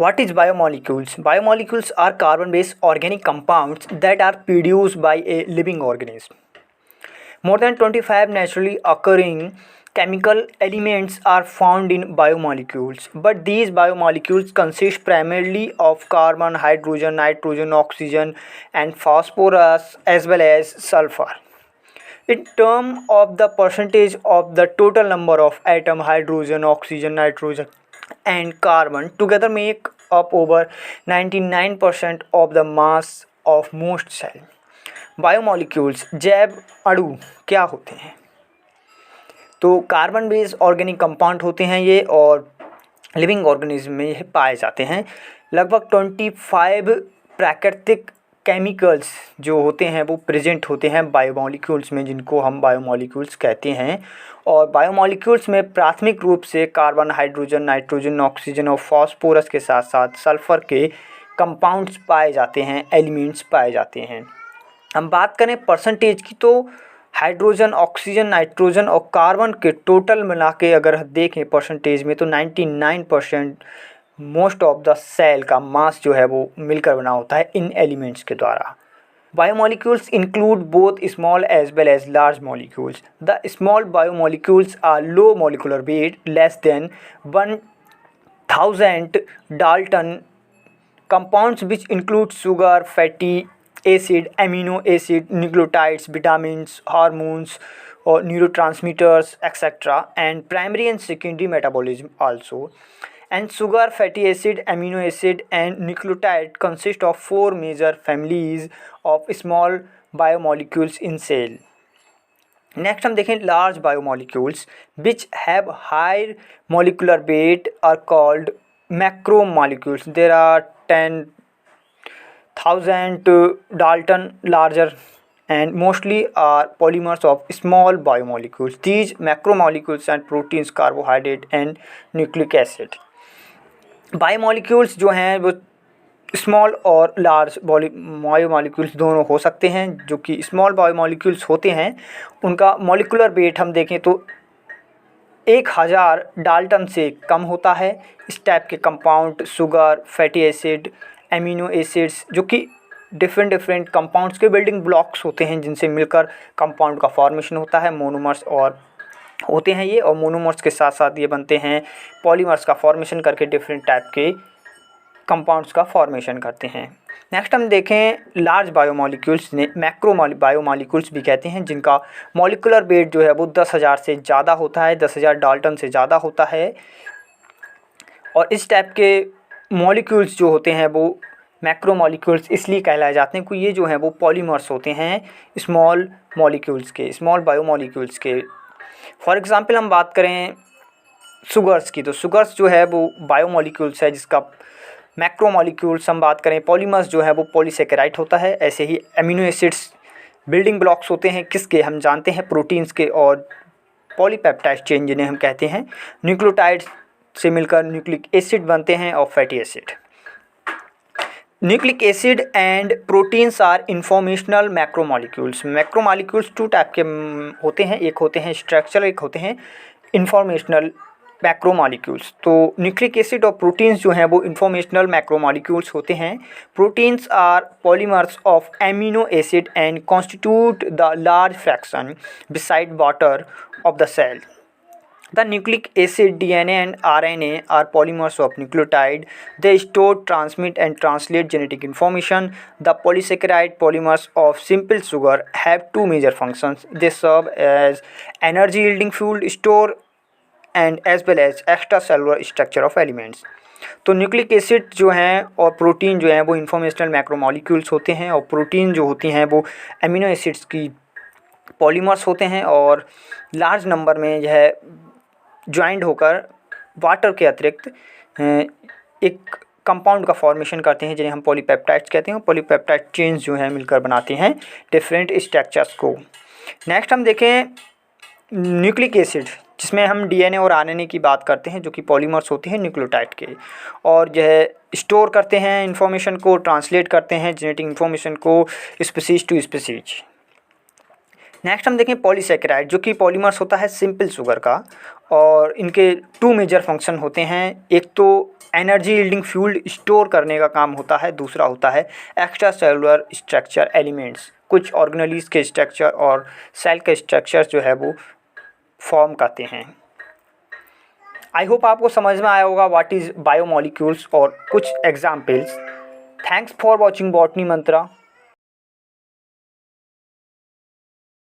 What is biomolecules? Biomolecules are carbon-based organic compounds that are produced by a living organism. More than 25 naturally occurring chemical elements are found in biomolecules, but these biomolecules consist primarily of carbon, hydrogen, nitrogen, oxygen, and phosphorus as well as sulfur. In terms of the percentage of the total number of atom, hydrogen, oxygen, nitrogen, and carbon together make up over 99% of the mass of most cell. Biomolecules जैव अणु क्या होते हैं? तो carbon based organic compound होते हैं ये, और लिविंग ऑर्गेनिज्म में ये पाए जाते हैं। लगभग 25 प्राकृतिक केमिकल्स जो होते हैं वो प्रेजेंट होते हैं बायोमोलिक्यूल्स में, जिनको हम बायोमोलिक्यूल्स कहते हैं। और बायोमोलिक्यूल्स में प्राथमिक रूप से कार्बन, हाइड्रोजन, नाइट्रोजन, ऑक्सीजन और फॉस्फोरस के साथ साथ सल्फर के कंपाउंड्स पाए जाते हैं, एलिमेंट्स पाए जाते हैं। हम बात करें परसेंटेज की, तो हाइड्रोजन, ऑक्सीजन, नाइट्रोजन और कार्बन के टोटल मिला के अगर देखें परसेंटेज में, तो 99% मोस्ट ऑफ द सेल का मास जो है वो मिलकर बना होता है इन एलिमेंट्स के द्वारा। Biomolecules include both small as well as large molecules. The small biomolecules are low molecular weight less than 1000 dalton compounds which include sugar, fatty acid, amino acid, nucleotides, vitamins, hormones or neurotransmitters, etc. and primary and secondary metabolism also. And sugar, fatty acid, amino acid and nucleotide consist of 4 major families of small biomolecules in cell. Next हम देखें large biomolecules which have high molecular weight are called macromolecules. There are 10,000 Dalton larger and mostly are polymers of small biomolecules. These macromolecules and proteins, carbohydrate and nucleic acid. Biomolecules जो हैं वो small और large biomolecules दोनों हो सकते हैं। जो कि स्मॉल बायोमोलिक्यूल्स होते हैं उनका मॉलिकुलर वेट हम देखें तो 1000 डाल्टन से कम होता है। इस टाइप के compound sugar, fatty acid, amino acids जो कि डिफरेंट कंपाउंड्स के बिल्डिंग ब्लॉक्स होते हैं जिनसे मिलकर कंपाउंड का फॉर्मेशन होता है। मोनोमर्स और होते हैं ये, और मोनोमर्स के साथ साथ ये बनते हैं पॉलीमर्स का फॉर्मेशन करके डिफरेंट टाइप के कंपाउंड्स का फॉर्मेशन करते हैं। नेक्स्ट हम देखें लार्ज बायोमोलिक्यूल्स ने मैक्रो बायोमोलिक्यूल्स भी कहते हैं, जिनका मॉलिकुलर वेट जो है वो 10,000 से ज़्यादा होता है, 10,000 डाल्टन से ज़्यादा होता है। और इस टाइप के मॉलिक्यूल्स जो होते हैं वो मैक्रो मॉलिक्यूल्स इसलिए कहलाए जाते हैं क्योंकि ये जो हैं वो पॉलीमर्स होते हैं स्मॉल मॉलिक्यूल्स के, स्मॉल बायोमोलिक्यूल्स के। फॉर एग्ज़ाम्पल हम बात करें शुगर्स की, तो शुगर्स जो है वो बायोमोलिक्यूल्स है जिसका मैक्रो मॉलिक्यूल्स हम बात करें पॉलीमर्स जो है वो पॉलीसेकेराइड होता है। ऐसे ही एमिनो एसिड्स बिल्डिंग ब्लॉक्स होते हैं किसके, हम जानते हैं प्रोटीन्स के, और पॉलीपेप्टाइड चेन जिन्हें हम कहते हैं न्यूक्लियोटाइड्स से मिलकर न्यूक्लिक एसिड बनते हैं और fatty acid. Nucleic acid and proteins are informational macromolecules. Macromolecules 2 type के होते हैं, एक होते हैं स्ट्रक्चरल, एक होते हैं इंफॉर्मेशनल मैक्रोमोलिक्यूल्स। तो न्यूक्लिक एसिड और प्रोटीन्स जो हैं वो इंफॉर्मेशनल मैक्रोमोलिक्यूल्स होते हैं। Proteins are polymers of amino acid and constitute the large fraction beside water of the cell. The nucleic acid, DNA and RNA are polymers of nucleotide. They store, transmit and translate genetic information. The polysaccharide polymers of simple sugar have 2 major functions. They serve as energy yielding fuel, store and as well as extracellular structure of elements. तो nucleic acid जो हैं और protein जो हैं वो informational macromolecules होते हैं, और प्रोटीन जो होती हैं वो एमिनो एसिड्स की पॉलीमर्स होते हैं, और लार्ज नंबर में यह ज्वाइंट होकर वाटर के अतिरिक्त एक कंपाउंड का फॉर्मेशन करते हैं जिन्हें हम पॉलीपेप्टाइड्स कहते हैं। पॉलीपेप्टाइड चेन्स जो हैं मिलकर बनाते हैं डिफरेंट स्ट्रक्चर्स को। नेक्स्ट हम देखें न्यूक्लिक एसिड, जिसमें हम डीएनए और आरएनए की बात करते हैं जो कि पॉलीमर्स होते हैं न्यूक्लियोटाइड के, और यह स्टोर करते हैं इंफॉर्मेशन को, ट्रांसलेट करते हैं जेनेटिक इंफॉर्मेशन को स्पीसीज टू स्पीसीज। नेक्स्ट हम देखें पॉलीसेकेराइड, जो कि पॉलीमर्स होता है सिंपल शुगर का, और इनके टू मेजर फंक्शन होते हैं। एक तो एनर्जी यील्डिंग फ्यूल स्टोर करने का काम होता है, दूसरा होता है एक्स्ट्रा सेलुलर स्ट्रक्चर एलिमेंट्स, कुछ ऑर्गेनेलिज के स्ट्रक्चर और सेल के स्ट्रक्चर जो है वो फॉर्म करते हैं। आई होप आपको समझ में आया होगा व्हाट इज़ बायोमोलिक्यूल्स और कुछ examples. Thanks for watching botany Mantra.